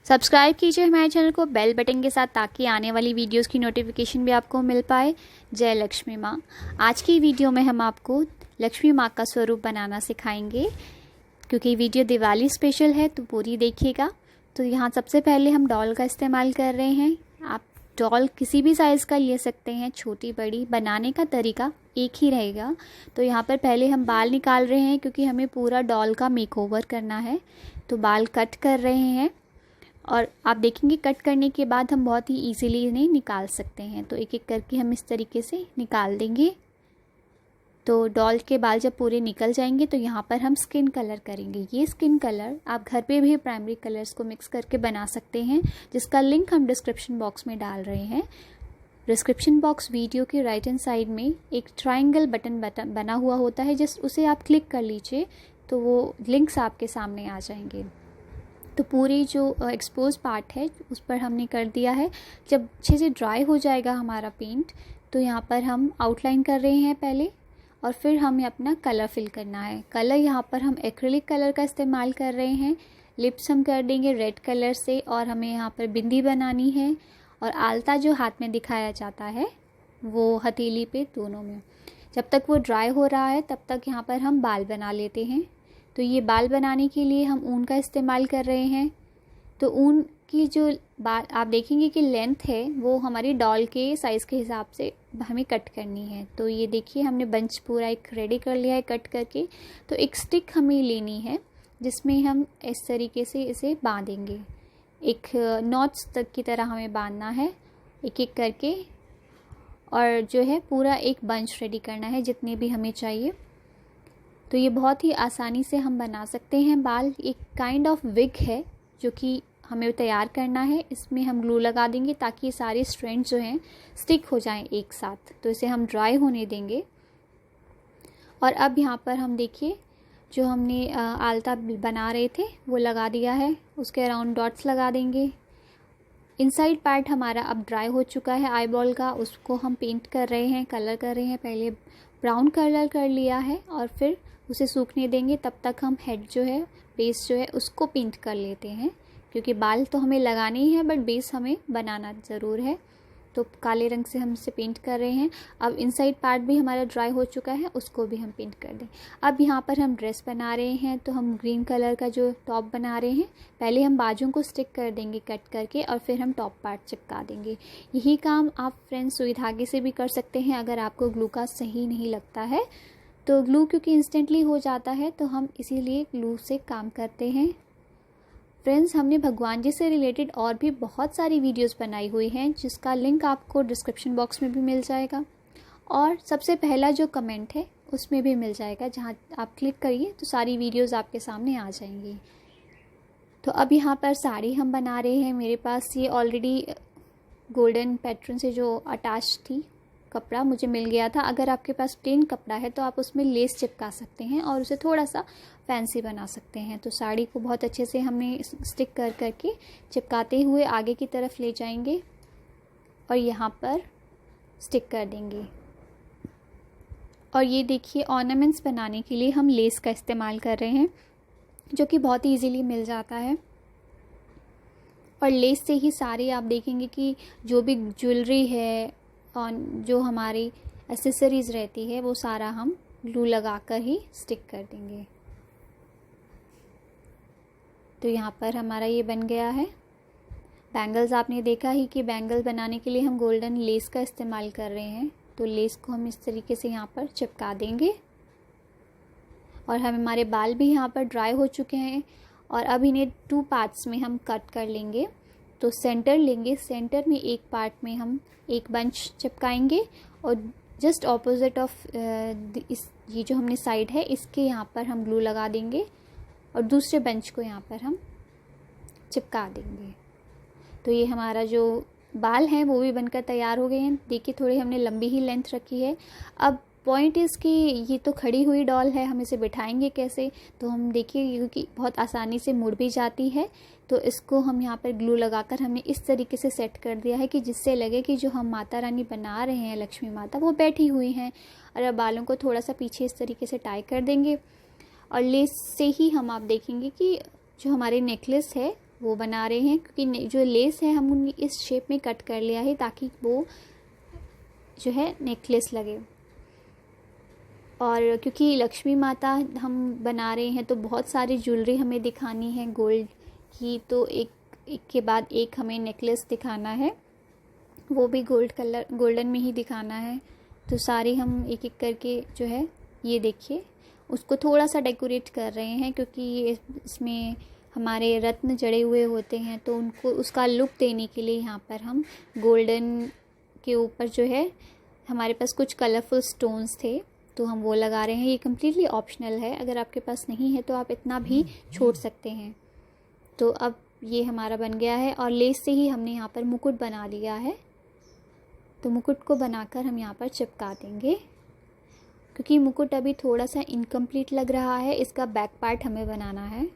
Subscribe कीजिए हमारे channel को बेल बटन के साथ ताकि आने वाली वीडियोस की नोटिफिकेशन भी आपको मिल पाए। जय लक्ष्मी माँ। आज की वीडियो में हम आपको लक्ष्मी माँ का स्वरूप बनाना सिखाएंगे। क्योंकि वीडियो दिवाली स्पेशल है तो पूरी देखिएगा। तो यहाँ सबसे पहले हम डॉल का इस्तेमाल कर रहे हैं। आप डॉल किसी भी साइज़ का ले सकते हैं, छोटी बड़ी। बनाने का तरीका एक ही रहेगा। तो यहाँ पर पहले हम बाल निकाल रहे हैं क्योंकि हमें पूरा डॉल का मेकओवर करना है। तो बाल कट कर रहे हैं और आप देखेंगे कट करने के बाद हम बहुत ही इजीली इन्हें निकाल सकते हैं। तो एक एक करके हम इस तरीके से निकाल देंगे। तो डॉल के बाल जब पूरे निकल जाएंगे तो यहाँ पर हम स्किन कलर करेंगे। ये स्किन कलर आप घर पे भी प्राइमरी कलर्स को मिक्स करके बना सकते हैं, जिसका लिंक हम डिस्क्रिप्शन बॉक्स में डाल रहे हैं। डिस्क्रिप्शन बॉक्स वीडियो के राइट हैंड साइड में एक ट्रायंगल बटन बना हुआ होता है, जिस उसे आप क्लिक कर लीजिए तो वो लिंक्स आपके सामने आ जाएंगे। तो पूरी जो एक्सपोज पार्ट है उस पर हमने कर दिया है। जब अच्छे से ड्राई हो जाएगा हमारा पेंट तो यहाँ पर हम आउटलाइन कर रहे हैं पहले, और फिर हमें अपना कलर फिल करना है। कलर यहाँ पर हम एक्रिलिक कलर का इस्तेमाल कर रहे हैं। लिप्स हम कर देंगे रेड कलर से, और हमें यहाँ पर बिंदी बनानी है। और आलता जो हाथ में दिखाया जाता है वो हथेली पे, दोनों में। जब तक वो ड्राई हो रहा है तब तक यहाँ पर हम बाल बना लेते हैं। तो ये बाल बनाने के लिए हम ऊन का इस्तेमाल कर रहे हैं। तो ऊन की जो बाल आप देखेंगे कि लेंथ है वो हमारी डॉल के साइज़ के हिसाब से हमें कट करनी है। तो ये देखिए हमने बंच पूरा एक रेडी कर लिया है कट करके। तो एक स्टिक हमें लेनी है जिसमें हम इस तरीके से इसे बांधेंगे। एक नॉट्स तक की तरह हमें बांधना है एक एक करके, और जो है पूरा एक बंच रेडी करना है जितने भी हमें चाहिए। तो ये बहुत ही आसानी से हम बना सकते हैं बाल। एक काइंड ऑफ विग है जो कि हमें तैयार करना है। इसमें हम ग्लू लगा देंगे ताकि सारे स्ट्रैंड जो हैं स्टिक हो जाएं एक साथ। तो इसे हम ड्राई होने देंगे। और अब यहाँ पर हम देखिए जो हमने आलता बना रहे थे वो लगा दिया है। उसके अराउंड डॉट्स लगा देंगे। इनसाइड पार्ट हमारा अब ड्राई हो चुका है आई बॉल का, उसको हम पेंट कर रहे हैं, कलर कर रहे हैं। पहले ब्राउन कलर कर लिया है और फिर उसे सूखने देंगे। तब तक हम हेड जो है, बेस जो है, उसको पेंट कर लेते हैं। क्योंकि बाल तो हमें लगाने ही है बट बेस हमें बनाना ज़रूर है। तो काले रंग से हम इसे पेंट कर रहे हैं। अब इनसाइड पार्ट भी हमारा ड्राई हो चुका है, उसको भी हम पेंट कर दें। अब यहाँ पर हम ड्रेस बना रहे हैं। तो हम ग्रीन कलर का जो टॉप बना रहे हैं, पहले हम बाजू को स्टिक कर देंगे कट करके, और फिर हम टॉप पार्ट चिपका देंगे। यही काम आप फ्रेंड्स सुई धागे से भी कर सकते हैं अगर आपको ग्लू का सही नहीं लगता है। तो ग्लू क्योंकि इंस्टेंटली हो जाता है तो हम इसीलिए ग्लू से काम करते हैं। फ्रेंड्स, हमने भगवान जी से रिलेटेड और भी बहुत सारी वीडियोस बनाई हुई हैं, जिसका लिंक आपको डिस्क्रिप्शन बॉक्स में भी मिल जाएगा, और सबसे पहला जो कमेंट है उसमें भी मिल जाएगा। जहां आप क्लिक करिए तो सारी वीडियोस आपके सामने आ जाएंगी। तो अब यहाँ पर साड़ी हम बना रहे हैं। मेरे पास ये ऑलरेडी गोल्डन पैटर्न से जो अटैच थी कपड़ा मुझे मिल गया था। अगर आपके पास प्लेन कपड़ा है तो आप उसमें लेस चिपका सकते हैं और उसे थोड़ा सा फैंसी बना सकते हैं। तो साड़ी को बहुत अच्छे से हमने स्टिक कर करके चिपकाते हुए आगे की तरफ ले जाएंगे और यहाँ पर स्टिक कर देंगे। और ये देखिए ऑर्नामेंट्स बनाने के लिए हम लेस का इस्तेमाल कर रहे हैं, जो कि बहुत ही ईजीली मिल जाता है। और लेस से ही सारे आप देखेंगे कि जो भी ज्वेलरी है और जो हमारी एसेसरीज़ रहती है वो सारा हम ग्लू लगाकर ही स्टिक कर देंगे। तो यहाँ पर हमारा ये बन गया है। बैंगल्स आपने देखा ही कि बैंगल बनाने के लिए हम गोल्डन लेस का इस्तेमाल कर रहे हैं। तो लेस को हम इस तरीके से यहाँ पर चिपका देंगे। और हमारे बाल भी यहाँ पर ड्राई हो चुके हैं। और अब इन्हें 2 पार्ट्स में हम कट कर लेंगे। तो सेंटर लेंगे, सेंटर में एक पार्ट में हम एक बंच चिपकाएंगे, और जस्ट ऑपोजिट ऑफ इस ये जो हमने साइड है इसके यहाँ पर हम ग्लू लगा देंगे, और दूसरे बंच को यहाँ पर हम चिपका देंगे। तो ये हमारा जो बाल हैं वो भी बनकर तैयार हो गए हैं। देखिए थोड़ी हमने लंबी ही लेंथ रखी है। अब पॉइंट इसकी, ये तो खड़ी हुई डॉल है, हम इसे बिठाएंगे कैसे? तो हम देखिए क्योंकि बहुत आसानी से मुड़ भी जाती है, तो इसको हम यहाँ पर ग्लू लगाकर हमने इस तरीके से सेट कर दिया है कि जिससे लगे कि जो हम माता रानी बना रहे हैं, लक्ष्मी माता, वो बैठी हुई हैं। और अब बालों को थोड़ा सा पीछे इस तरीके से टाई कर देंगे। और लेस से ही हम आप देखेंगे कि जो हमारे नेकलेस है वो बना रहे हैं, क्योंकि जो लेस है हम इस शेप में कट कर लिया है ताकि वो जो है नेकलेस लगे। और क्योंकि लक्ष्मी माता हम बना रहे हैं तो बहुत सारी ज्वेलरी हमें दिखानी है गोल्ड की, तो एक के बाद एक हमें नेकलेस दिखाना है, वो भी गोल्डन में ही दिखाना है। तो सारी हम एक एक करके जो है ये देखिए उसको थोड़ा सा डेकोरेट कर रहे हैं, क्योंकि इसमें हमारे रत्न जड़े हुए होते हैं तो उनको उसका लुक देने के लिए यहाँ पर हम गोल्डन के ऊपर जो है हमारे पास कुछ कलरफुल स्टोन्स थे तो हम वो लगा रहे हैं। ये कम्प्लीटली ऑप्शनल है, अगर आपके पास नहीं है तो आप इतना भी छोड़ सकते हैं। तो अब ये हमारा बन गया है और लेस से ही हमने यहाँ पर मुकुट बना लिया है। तो मुकुट को बनाकर हम यहाँ पर चिपका देंगे, क्योंकि मुकुट अभी थोड़ा सा इनकम्प्लीट लग रहा है, इसका बैक पार्ट हमें बनाना है।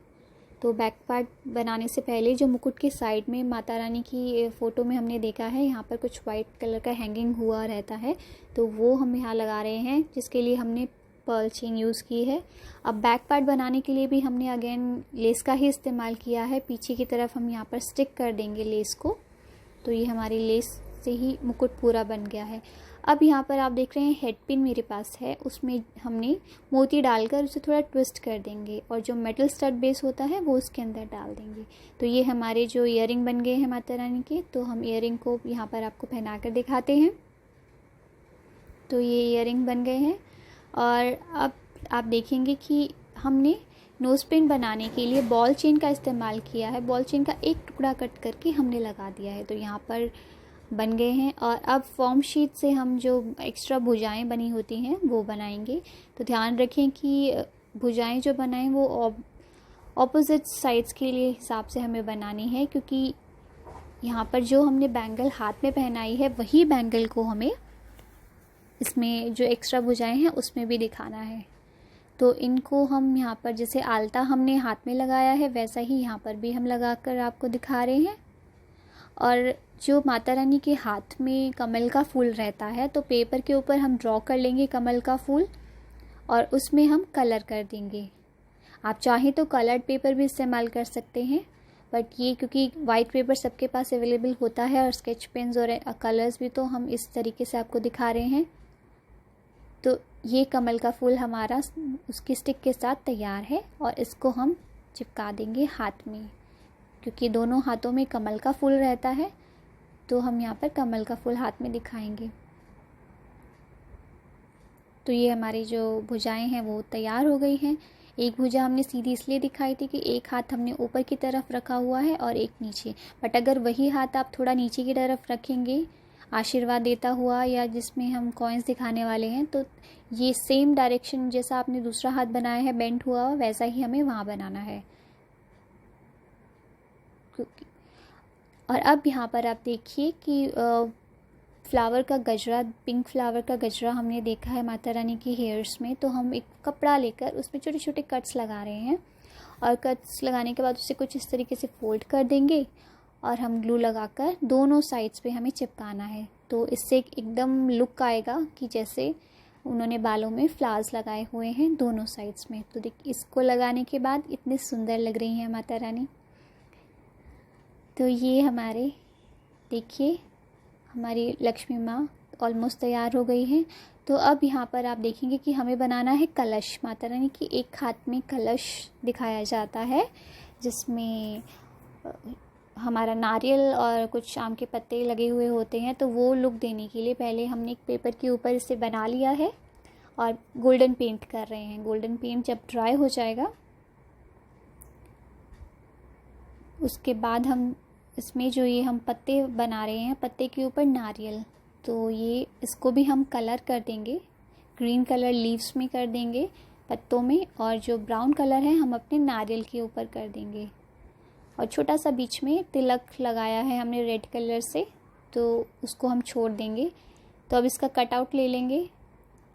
तो बैक पार्ट बनाने से पहले जो मुकुट की साइड में माता रानी की फ़ोटो में हमने देखा है यहाँ पर कुछ वाइट कलर का हैंगिंग हुआ रहता है, तो वो हम यहाँ लगा रहे हैं, जिसके लिए हमने पर्ल चेन यूज़ की है। अब बैक पार्ट बनाने के लिए भी हमने अगेन लेस का ही इस्तेमाल किया है। पीछे की तरफ हम यहाँ पर स्टिक कर देंगे लेस को। तो ये हमारी लेस से ही मुकुट पूरा बन गया है। अब यहाँ पर आप देख रहे हैं हेड पिन मेरे पास है, उसमें हमने मोती डालकर उसे थोड़ा ट्विस्ट कर देंगे और जो मेटल स्टड बेस होता है वो उसके अंदर डाल देंगे। तो ये हमारे जो ईयरिंग बन गए हैं माता रानी के। तो हम ईयरिंग को यहाँ पर आपको पहना कर दिखाते हैं। तो ये ईयरिंग बन गए हैं और अब आप देखेंगे कि हमने नोज पिन बनाने के लिए बॉल चेन का इस्तेमाल किया है। बॉल चेन का एक टुकड़ा कट करके हमने लगा दिया है। तो यहाँ पर बन गए हैं और अब फॉर्म शीट से हम जो एक्स्ट्रा भुजाएं बनी होती हैं वो बनाएंगे। तो ध्यान रखें कि भुजाएं जो बनाएं वो ऑपोजिट साइड्स के लिए हिसाब से हमें बनानी है, क्योंकि यहाँ पर जो हमने बैंगल हाथ में पहनाई है वही बैंगल को हमें इसमें जो एक्स्ट्रा भुजाएं हैं उसमें भी दिखाना है। तो इनको हम यहाँ पर जैसे आलता हमने हाथ में लगाया है वैसा ही यहाँ पर भी हम लगाकर आपको दिखा रहे हैं। और जो माता रानी के हाथ में कमल का फूल रहता है तो पेपर के ऊपर हम ड्रॉ कर लेंगे कमल का फूल और उसमें हम कलर कर देंगे। आप चाहें तो कलर्ड पेपर भी इस्तेमाल कर सकते हैं, बट ये क्योंकि वाइट पेपर सबके पास अवेलेबल होता है और स्केच पेन्स और कलर्स भी, तो हम इस तरीके से आपको दिखा रहे हैं। तो ये कमल का फूल हमारा उसकी स्टिक के साथ तैयार है और इसको हम चिपका देंगे हाथ में, क्योंकि दोनों हाथों में कमल का फूल रहता है। तो हम यहाँ पर कमल का फूल हाथ में दिखाएंगे। तो ये हमारी जो भुजाएं हैं वो तैयार हो गई हैं। एक भुजा हमने सीधी इसलिए दिखाई थी कि एक हाथ हमने ऊपर की तरफ रखा हुआ है और एक नीचे, बट अगर वही हाथ आप थोड़ा नीचे की तरफ रखेंगे आशीर्वाद देता हुआ या जिसमें हम कॉइन्स दिखाने वाले हैं, तो ये सेम डायरेक्शन जैसा आपने दूसरा हाथ बनाया है बेंट हुआ वैसा ही हमें वहाँ बनाना है। और अब यहाँ पर आप देखिए कि फ्लावर का गजरा, पिंक फ्लावर का गजरा हमने देखा है माता रानी की हेयर्स में। तो हम एक कपड़ा लेकर उसमें छोटे छोटे कट्स लगा रहे हैं और कट्स लगाने के बाद उसे कुछ इस तरीके से फोल्ड कर देंगे और हम ग्लू लगाकर दोनों साइड्स पे हमें चिपकाना है। तो इससे एकदम लुक आएगा कि जैसे उन्होंने बालों में फ्लावर्स लगाए हुए हैं दोनों साइड्स में। तो देखिए इसको लगाने के बाद इतने सुंदर लग रही हैं माता रानी। तो ये हमारे देखिए हमारी लक्ष्मी माँ ऑलमोस्ट तैयार हो गई हैं। तो अब यहाँ पर आप देखेंगे कि हमें बनाना है कलश। माता रानी की एक हाथ में कलश दिखाया जाता है जिसमें हमारा नारियल और कुछ आम के पत्ते लगे हुए होते हैं। तो वो लुक देने के लिए पहले हमने एक पेपर के ऊपर इसे बना लिया है और गोल्डन पेंट कर रहे हैं। गोल्डन पेंट जब ड्राई हो जाएगा उसके बाद हम इसमें जो ये हम पत्ते बना रहे हैं पत्ते के ऊपर नारियल, तो ये इसको भी हम कलर कर देंगे। ग्रीन कलर लीव्स में कर देंगे पत्तों में, और जो ब्राउन कलर है हम अपने नारियल के ऊपर कर देंगे। और छोटा सा बीच में तिलक लगाया है हमने रेड कलर से, तो उसको हम छोड़ देंगे। तो अब इसका कटआउट ले लेंगे।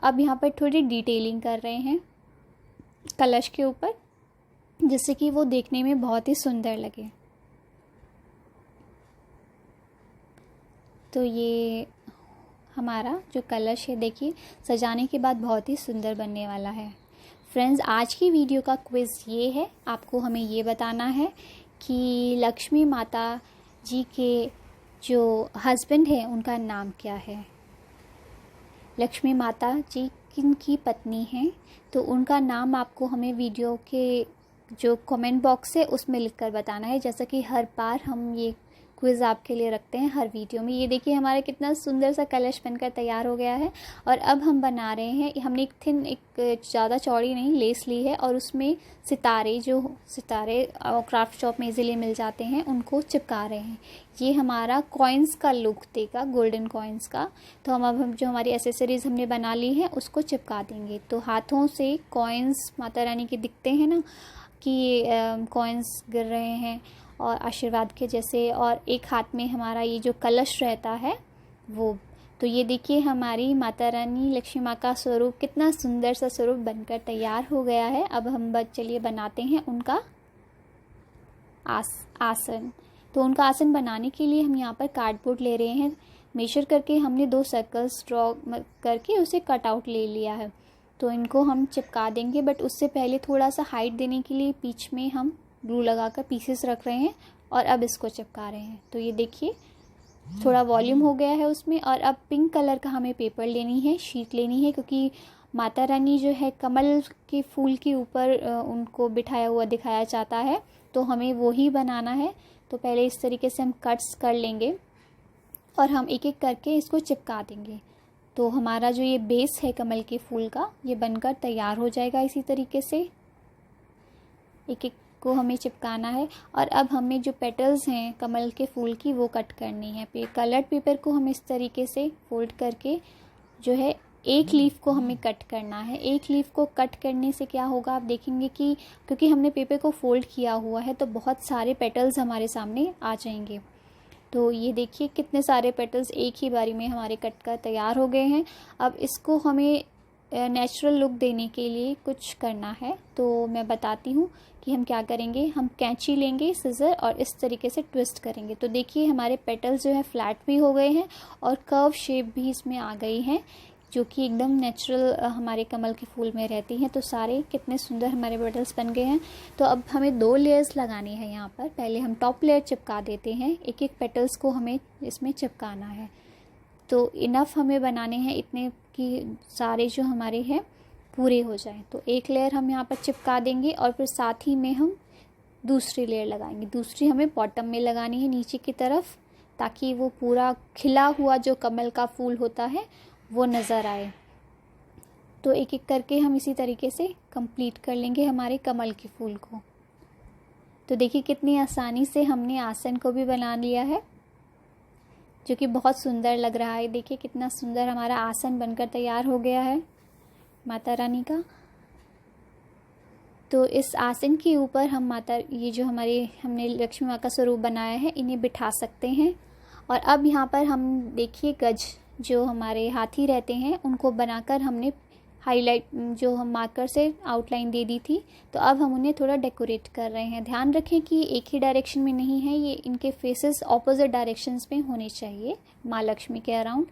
अब यहाँ पर थोड़ी डिटेलिंग कर रहे हैं कलश के ऊपर, जिससे कि वो देखने में बहुत ही सुंदर लगे। तो ये हमारा जो कलश है देखिए सजाने के बाद बहुत ही सुंदर बनने वाला है। फ्रेंड्स, आज की वीडियो का क्विज़ ये है, आपको हमें ये बताना है कि लक्ष्मी माता जी के जो हस्बैंड है उनका नाम क्या है। लक्ष्मी माता जी किनकी पत्नी हैं, तो उनका नाम आपको हमें वीडियो के जो कमेंट बॉक्स है उसमें लिखकर बताना है, जैसा कि हर बार हम ये क्विज़ आपके लिए रखते हैं हर वीडियो में। ये देखिए हमारा कितना सुंदर सा कलश बनकर तैयार हो गया है। और अब हम बना रहे हैं, हमने एक ज़्यादा चौड़ी नहीं लेस ली है और उसमें सितारे क्राफ्ट शॉप में इजीली मिल जाते हैं, उनको चिपका रहे हैं। ये हमारा कॉइन्स का लुक देगा, गोल्डन कॉइन्स का। तो हम जो हमारी एसेसरीज़ हमने बना ली है उसको चिपका देंगे। तो हाथों से कॉइन्स माता रानी के दिखते हैं ना कि कॉइन्स गिर रहे हैं और आशीर्वाद के जैसे, और एक हाथ में हमारा ये जो कलश रहता है वो। तो ये देखिए हमारी माता रानी लक्ष्मी माँ का स्वरूप, कितना सुंदर सा स्वरूप बनकर तैयार हो गया है। अब हम चलिए बनाते हैं उनका आसन। तो उनका आसन बनाने के लिए हम यहाँ पर कार्डबोर्ड ले रहे हैं। मेजर करके हमने 2 सर्कल्स ड्रॉ करके उसे कट आउट ले लिया है। तो इनको हम चिपका देंगे, बट उससे पहले थोड़ा सा हाइट देने के लिए बीच में हम ग्लू लगाकर पीसेस रख रहे हैं और अब इसको चिपका रहे हैं। तो ये देखिए थोड़ा वॉल्यूम हो गया है उसमें। और अब पिंक कलर का हमें पेपर लेनी है, शीट लेनी है, क्योंकि माता रानी जो है कमल के फूल के ऊपर उनको बिठाया हुआ दिखाया जाता है, तो हमें वो ही बनाना है। तो पहले इस तरीके से हम कट्स कर लेंगे और हम एक एक करके इसको चिपका देंगे। तो हमारा जो ये बेस है कमल के फूल का, ये बनकर तैयार हो जाएगा। इसी तरीके से एक एक को हमें चिपकाना है। और अब हमें जो पेटल्स हैं कमल के फूल की वो कट करनी है। कलर्ड पेपर को हम इस तरीके से फोल्ड करके जो है एक लीफ को हमें कट करना है। एक लीफ को कट करने से क्या होगा आप देखेंगे कि क्योंकि हमने पेपर को फोल्ड किया हुआ है तो बहुत सारे पेटल्स हमारे सामने आ जाएंगे। तो ये देखिए कितने सारे पेटल्स एक ही बारी में हमारे कट कर तैयार हो गए हैं। अब इसको हमें नेचुरल लुक देने के लिए कुछ करना है, तो मैं बताती हूँ कि हम क्या करेंगे। हम कैंची लेंगे, सिजर, और इस तरीके से ट्विस्ट करेंगे। तो देखिए हमारे पेटल्स जो है फ्लैट भी हो गए हैं और कर्व शेप भी इसमें आ गई है, जो कि एकदम नेचुरल हमारे कमल के फूल में रहती हैं। तो सारे कितने सुंदर हमारे पेटल्स बन गए हैं। तो अब हमें 2 लेयर्स लगानी है यहाँ पर। पहले हम टॉप लेयर चिपका देते हैं, एक एक पेटल्स को हमें इसमें चिपकाना है। तो इनफ हमें बनाने हैं इतने कि सारे जो हमारे हैं पूरे हो जाएं। तो एक लेयर हम यहाँ पर चिपका देंगे और फिर साथ ही में हम दूसरी लेयर लगाएंगे। दूसरी हमें बॉटम में लगानी है नीचे की तरफ, ताकि वो पूरा खिला हुआ जो कमल का फूल होता है वो नज़र आए। तो एक एक करके हम इसी तरीके से कंप्लीट कर लेंगे हमारे कमल के फूल को। तो देखिए कितनी आसानी से हमने आसन को भी बना लिया है, जो कि बहुत सुंदर लग रहा है। देखिए कितना सुंदर हमारा आसन बनकर तैयार हो गया है माता रानी का। तो इस आसन के ऊपर हम ये जो हमने लक्ष्मी माँ का स्वरूप बनाया है इन्हें बिठा सकते हैं। और अब यहाँ पर हम देखिए गज जो हमारे हाथी रहते हैं उनको बनाकर हमने हाईलाइट जो हम मार्कर से आउटलाइन दे दी थी, तो अब हम उन्हें थोड़ा डेकोरेट कर रहे हैं। ध्यान रखें कि एक ही डायरेक्शन में नहीं है, ये इनके फेसेस ऑपोजिट डायरेक्शंस में होने चाहिए माँ लक्ष्मी के अराउंड।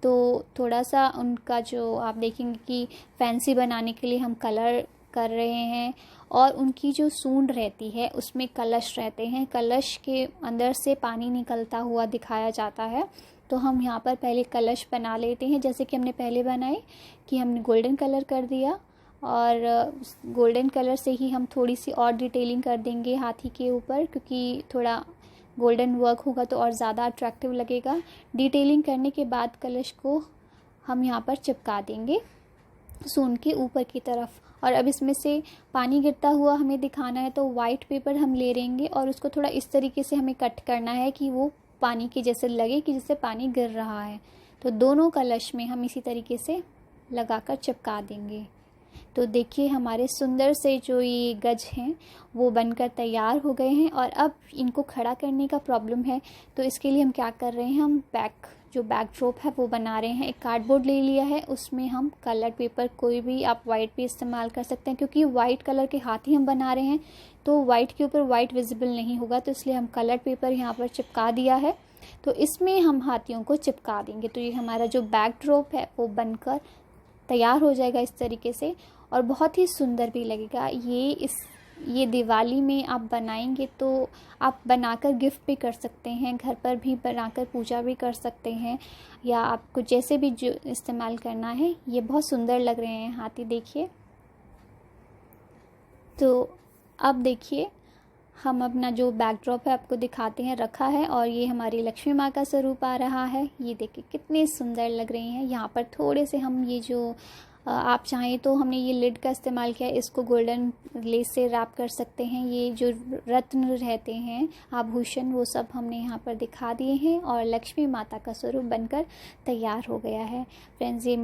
तो थोड़ा सा उनका जो आप देखेंगे कि फैंसी बनाने के लिए हम कलर कर रहे हैं। और उनकी जो सूंड रहती है उसमें कलश रहते हैं, कलश के अंदर से पानी निकलता हुआ दिखाया जाता है। तो हम यहाँ पर पहले कलश बना लेते हैं, जैसे कि हमने पहले बनाए कि हमने गोल्डन कलर कर दिया, और गोल्डन कलर से ही हम थोड़ी सी और डिटेलिंग कर देंगे हाथी के ऊपर, क्योंकि थोड़ा गोल्डन वर्क होगा तो और ज़्यादा अट्रैक्टिव लगेगा। डिटेलिंग करने के बाद कलश को हम यहाँ पर चिपका देंगे सूंड के ऊपर की तरफ। और अब इसमें से पानी गिरता हुआ हमें दिखाना है, तो वाइट पेपर हम ले लेंगे और उसको थोड़ा इस तरीके से हमें कट करना है कि वो पानी के जैसे लगे कि जिससे पानी गिर रहा है। तो दोनों कलश में हम इसी तरीके से लगाकर चिपका देंगे। तो देखिए हमारे सुंदर से जो ये गज हैं वो बनकर तैयार हो गए हैं। और अब इनको खड़ा करने का प्रॉब्लम है, तो इसके लिए हम क्या कर रहे हैं, हम बैकड्रॉप है वो बना रहे हैं। एक कार्डबोर्ड ले लिया है, उसमें हम कलर्ड पेपर, कोई भी आप वाइट भी इस्तेमाल कर सकते हैं, क्योंकि वाइट कलर के हाथी हम बना रहे हैं तो वाइट के ऊपर वाइट विजिबल नहीं होगा, तो इसलिए हम कलर्ड पेपर यहाँ पर चिपका दिया है। तो इसमें हम हाथियों को चिपका देंगे। तो ये हमारा जो बैकड्रॉप है वो बनकर तैयार हो जाएगा इस तरीके से, और बहुत ही सुंदर भी लगेगा। ये ये दिवाली में आप बनाएंगे तो आप बनाकर गिफ्ट भी कर सकते हैं, घर पर भी बनाकर पूजा भी कर सकते हैं, या आपको जैसे भी जो इस्तेमाल करना है। ये बहुत सुंदर लग रहे हैं हाथी, देखिए। तो अब देखिए हम अपना जो बैकड्रॉप है आपको दिखाते हैं, रखा है, और ये हमारी लक्ष्मी माँ का स्वरूप आ रहा है। ये देखिए कितने सुंदर लग रही हैं। यहाँ पर थोड़े से हम ये जो आप चाहें तो हमने ये लिड का इस्तेमाल किया, इसको गोल्डन लेस से रैप कर सकते हैं। ये जो रत्न रहते हैं, आभूषण, वो सब हमने यहाँ पर दिखा दिए हैं और लक्ष्मी माता का स्वरूप बनकर तैयार हो गया है। फ्रेंड्स, ये